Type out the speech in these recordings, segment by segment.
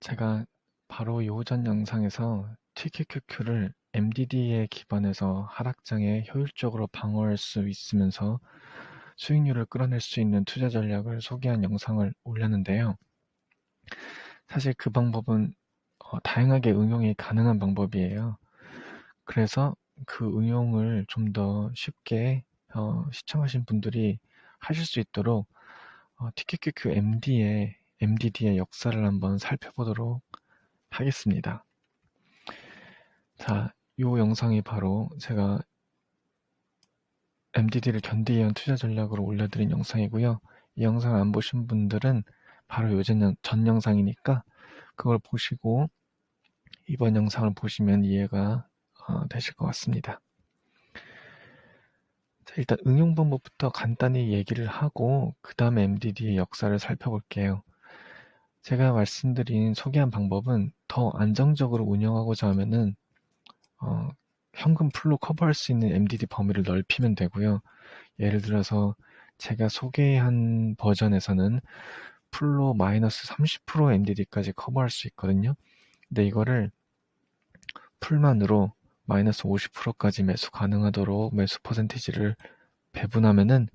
제가 바로 이전 영상에서 TQQQ를 MDD에 기반해서 하락장에 효율적으로 방어할 수 있으면서 수익률을 끌어낼 수 있는 투자 전략을 소개한 영상을 올렸는데요. 사실 그 방법은 다양하게 응용이 가능한 방법이에요. 그래서 그 응용을 좀 더 쉽게 시청하신 분들이 하실 수 있도록 TQQQ MDD의 역사를 한번 살펴보도록 하겠습니다. 자, 이 영상이 바로 제가 MDD를 견디기 위한 투자 전략으로 올려드린 영상이고요. 이 영상을 안 보신 분들은 바로 전 영상이니까 그걸 보시고 이번 영상을 보시면 이해가 되실 것 같습니다. 자, 일단 응용 방법부터 간단히 얘기를 하고 그 다음에 MDD의 역사를 살펴볼게요. 제가 소개한 방법은 더 안정적으로 운영하고자 하면은 현금 풀로 커버할 수 있는 MDD 범위를 넓히면 되고요. 예를 들어서 제가 소개한 버전에서는 풀로 마이너스 30% MDD까지 커버할 수 있거든요. 근데 이거를 풀만으로 마이너스 50%까지 매수 가능하도록 매수 퍼센티지를 배분하면은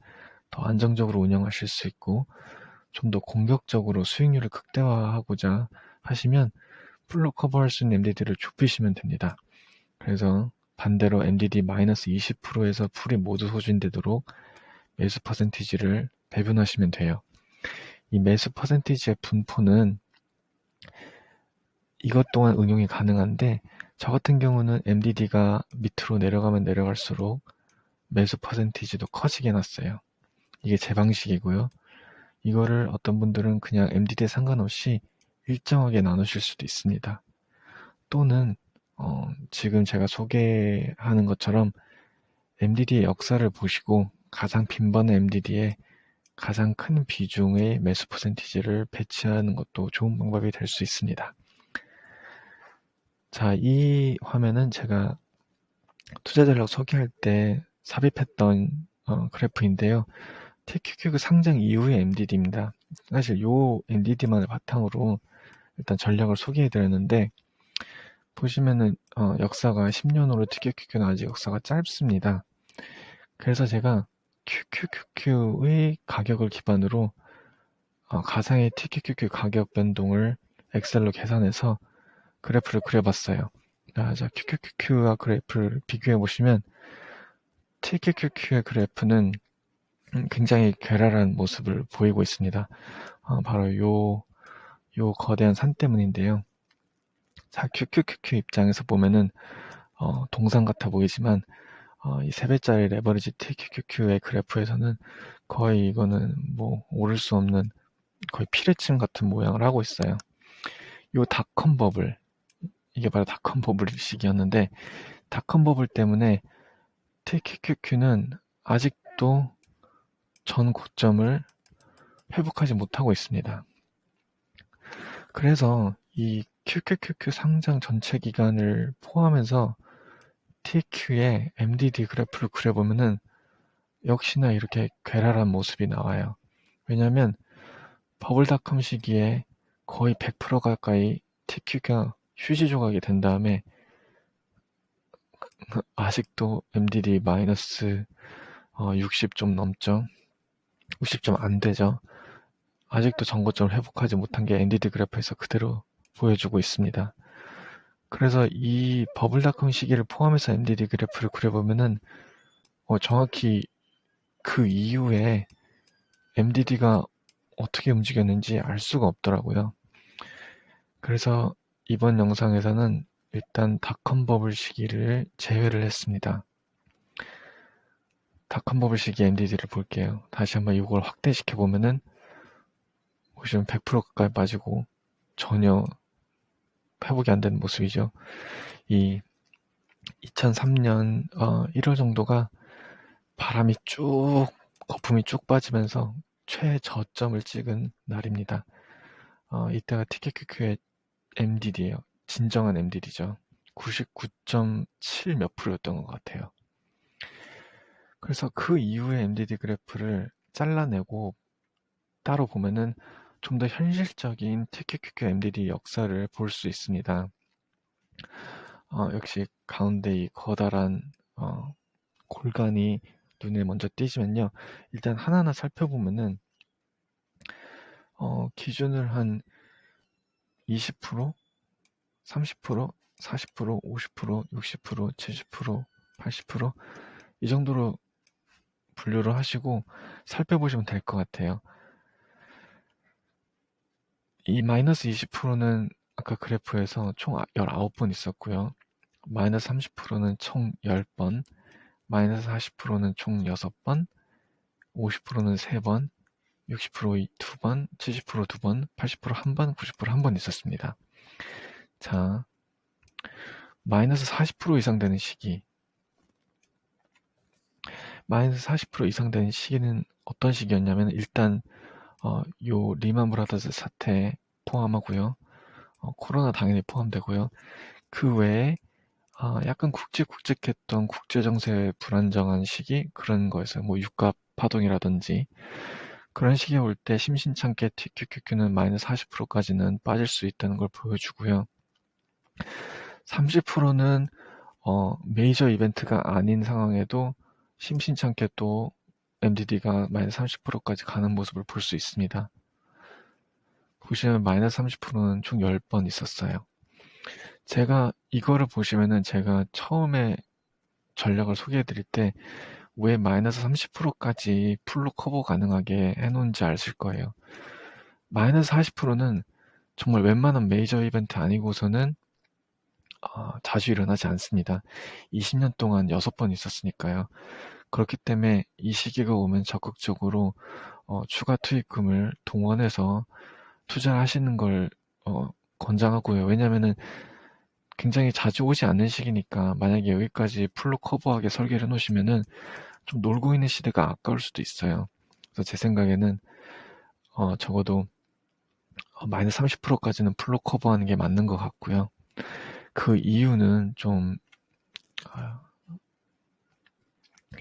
더 안정적으로 운영하실 수 있고 좀 더 공격적으로 수익률을 극대화하고자 하시면 풀로 커버할 수 있는 MDD를 좁히시면 됩니다. 그래서 반대로 MDD 마이너스 20%에서 풀이 모두 소진되도록 매수 퍼센티지를 배분하시면 돼요. 이 매수 퍼센티지의 분포는 이것 또한 응용이 가능한데 저 같은 경우는 MDD가 밑으로 내려가면 내려갈수록 매수 퍼센티지도 커지게 놨어요. 이게 제 방식이고요. 이거를 어떤 분들은 그냥 MDD에 상관없이 일정하게 나누실 수도 있습니다. 또는 지금 제가 소개하는 것처럼 MDD의 역사를 보시고 가장 빈번한 MDD에 가장 큰 비중의 매수 퍼센티지를 배치하는 것도 좋은 방법이 될 수 있습니다. 자, 이 화면은 제가 투자 전략 소개할 때 삽입했던 그래프인데요. TQQ 상장 이후의 MDD입니다. 사실 이 MDD만을 바탕으로 일단 전략을 소개해 드렸는데 보시면은 역사가 10년으로 TQQQ는 아직 역사가 짧습니다. 그래서 제가 QQQQ의 가격을 기반으로 가상의 TQQQ 가격 변동을 엑셀로 계산해서 그래프를 그려봤어요. 자, QQQQ와 그래프를 비교해 보시면 TQQQ의 그래프는 굉장히 괴랄한 모습을 보이고 있습니다. 바로 요 거대한 산 때문인데요. 자, QQQQ 입장에서 보면은 동상 같아 보이지만 이 3배짜리 레버리지 TQQQ의 그래프에서는 거의 이거는 뭐 오를 수 없는 거의 피레침 같은 모양을 하고 있어요. 요 닷컴 버블, 이게 바로 닷컴 버블 시기였는데 닷컴 버블 때문에 TQQQ는 아직도 전 고점을 회복하지 못하고 있습니다. 그래서 이 QQQQ 상장 전체 기간을 포함해서 TQ의 MDD 그래프를 그려보면은 역시나 이렇게 괴랄한 모습이 나와요. 왜냐하면 버블닷컴 시기에 거의 100% 가까이 TQ가 휴지 조각이 된 다음에 아직도 MDD 마이너스 60 좀 넘죠. 60 좀 안 되죠. 아직도 전고점을 회복하지 못한 게 MDD 그래프에서 그대로 보여주고 있습니다. 그래서 이 버블닷컴 시기를 포함해서 MDD 그래프를 그려보면은 정확히 그 이후에 MDD가 어떻게 움직였는지 알 수가 없더라고요. 그래서 이번 영상에서는 일단 닷컴 버블 시기를 제외를 했습니다. 닷컴 버블 시기 MDD를 볼게요. 다시 한번 이걸 확대시켜 보면은 보시면 100% 가까이 빠지고 전혀 회복이 안 되는 모습이죠. 이 2003년 1월 정도가 바람이 쭉 거품이 쭉 빠지면서 최저점을 찍은 날입니다. 이때가 TQQQ의 MDD예요. 진정한 MDD죠. 99.7 몇 프로였던 것 같아요. 그래서 그 이후에 MDD 그래프를 잘라내고 따로 보면은 좀 더 현실적인 TQQQ MDD 역사를 볼 수 있습니다. 역시 가운데 이 커다란 골간이 눈에 먼저 띄지만요. 일단 하나하나 살펴보면은 기준을 한 20%, 30%, 40%, 50%, 60%, 70%, 80%이 정도로 분류를 하시고 살펴보시면 될 것 같아요. 이 마이너스 20%는 아까 그래프에서 총 19번 있었고요. 마이너스 30%는 총 10번, 마이너스 40%는 총 6번, 50%는 3번, 60% 2번, 70% 2번, 80% 1번, 90% 1번 있었습니다. 자, 마이너스 40% 이상 되는 시기. 마이너스 40% 이상 되는 시기는 어떤 시기였냐면 일단 요 리만 브라더스 사태 포함하고요. 코로나 당연히 포함되고요. 그 외에 약간 굵직굵직했던 국제정세 불안정한 시기 그런 거였어요. 뭐 유가 파동이라든지 그런 시기에 올 때 심심찮게 TQQQ는 마이너스 40%까지는 빠질 수 있다는 걸 보여주고요. 30%는 메이저 이벤트가 아닌 상황에도 심심찮게 또 MDD가 마이너스 30%까지 가는 모습을 볼 수 있습니다. 보시면 마이너스 30%는 총 10번 있었어요. 제가 이거를 보시면은 제가 처음에 전략을 소개해 드릴 때 왜 마이너스 30%까지 풀로 커버 가능하게 해놓은지 아실 거예요. 마이너스 40%는 정말 웬만한 메이저 이벤트 아니고서는 자주 일어나지 않습니다. 20년 동안 6번 있었으니까요. 그렇기 때문에 이 시기가 오면 적극적으로 추가 투입금을 동원해서 투자를 하시는 걸 권장하고요. 왜냐면은 굉장히 자주 오지 않는 시기니까 만약에 여기까지 풀로 커버하게 설계를 해놓으시면은 좀 놀고 있는 시대가 아까울 수도 있어요. 그래서 제 생각에는 적어도 마이너스 30%까지는 풀로 커버하는 게 맞는 것 같고요. 그 이유는 좀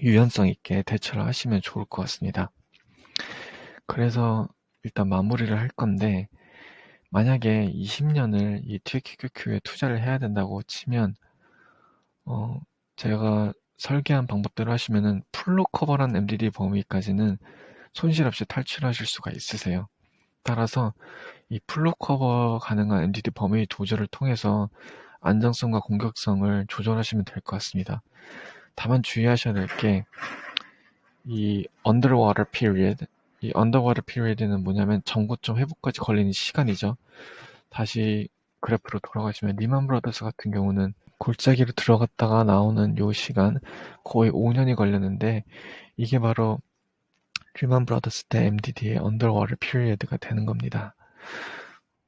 유연성 있게 대처를 하시면 좋을 것 같습니다. 그래서 일단 마무리를 할 건데 만약에 20년을 이 TQQQ에 투자를 해야 된다고 치면 제가 설계한 방법대로 하시면은 풀로 커버한 MDD 범위까지는 손실 없이 탈출하실 수가 있으세요. 따라서 이 풀로 커버 가능한 MDD 범위 조절을 통해서 안정성과 공격성을 조절하시면 될 것 같습니다. 다만 주의하셔야 될 게 이 underwater period, 이 underwater period는 뭐냐면 전고점 회복까지 걸리는 시간이죠. 다시 그래프로 돌아가시면 리만 브라더스 같은 경우는 골짜기로 들어갔다가 나오는 요 시간 거의 5년이 걸렸는데 이게 바로 리만 브라더스 때 MDD의 언더워터 피리어드가 되는 겁니다.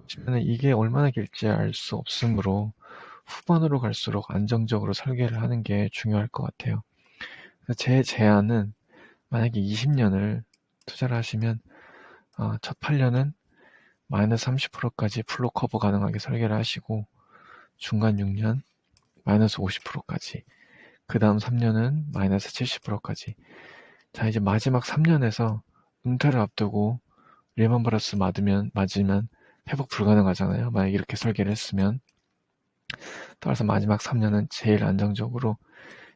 보시면 이게 얼마나 길지 알 수 없으므로 후반으로 갈수록 안정적으로 설계를 하는 게 중요할 것 같아요. 제 제안은 만약에 20년을 투자를 하시면 첫 8년은 마이너스 30%까지 풀로 커버 가능하게 설계를 하시고 중간 6년 마이너스 50%까지 그 다음 3년은 마이너스 70%까지 자 이제 마지막 3년에서 은퇴를 앞두고 리먼 브라더스 맞으면 회복 불가능하잖아요. 만약 이렇게 설계를 했으면 따라서 마지막 3년은 제일 안정적으로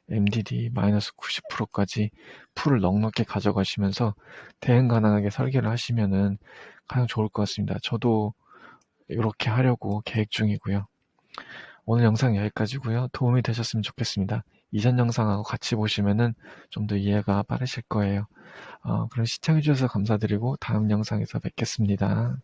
MDD 마이너스 90%까지 풀을 넉넉히 가져가시면서 대응 가능하게 설계를 하시면은 가장 좋을 것 같습니다. 저도 이렇게 하려고 계획 중이고요. 오늘 영상 여기까지고요. 도움이 되셨으면 좋겠습니다. 이전 영상하고 같이 보시면은 좀 더 이해가 빠르실 거예요. 그럼 시청해주셔서 감사드리고 다음 영상에서 뵙겠습니다.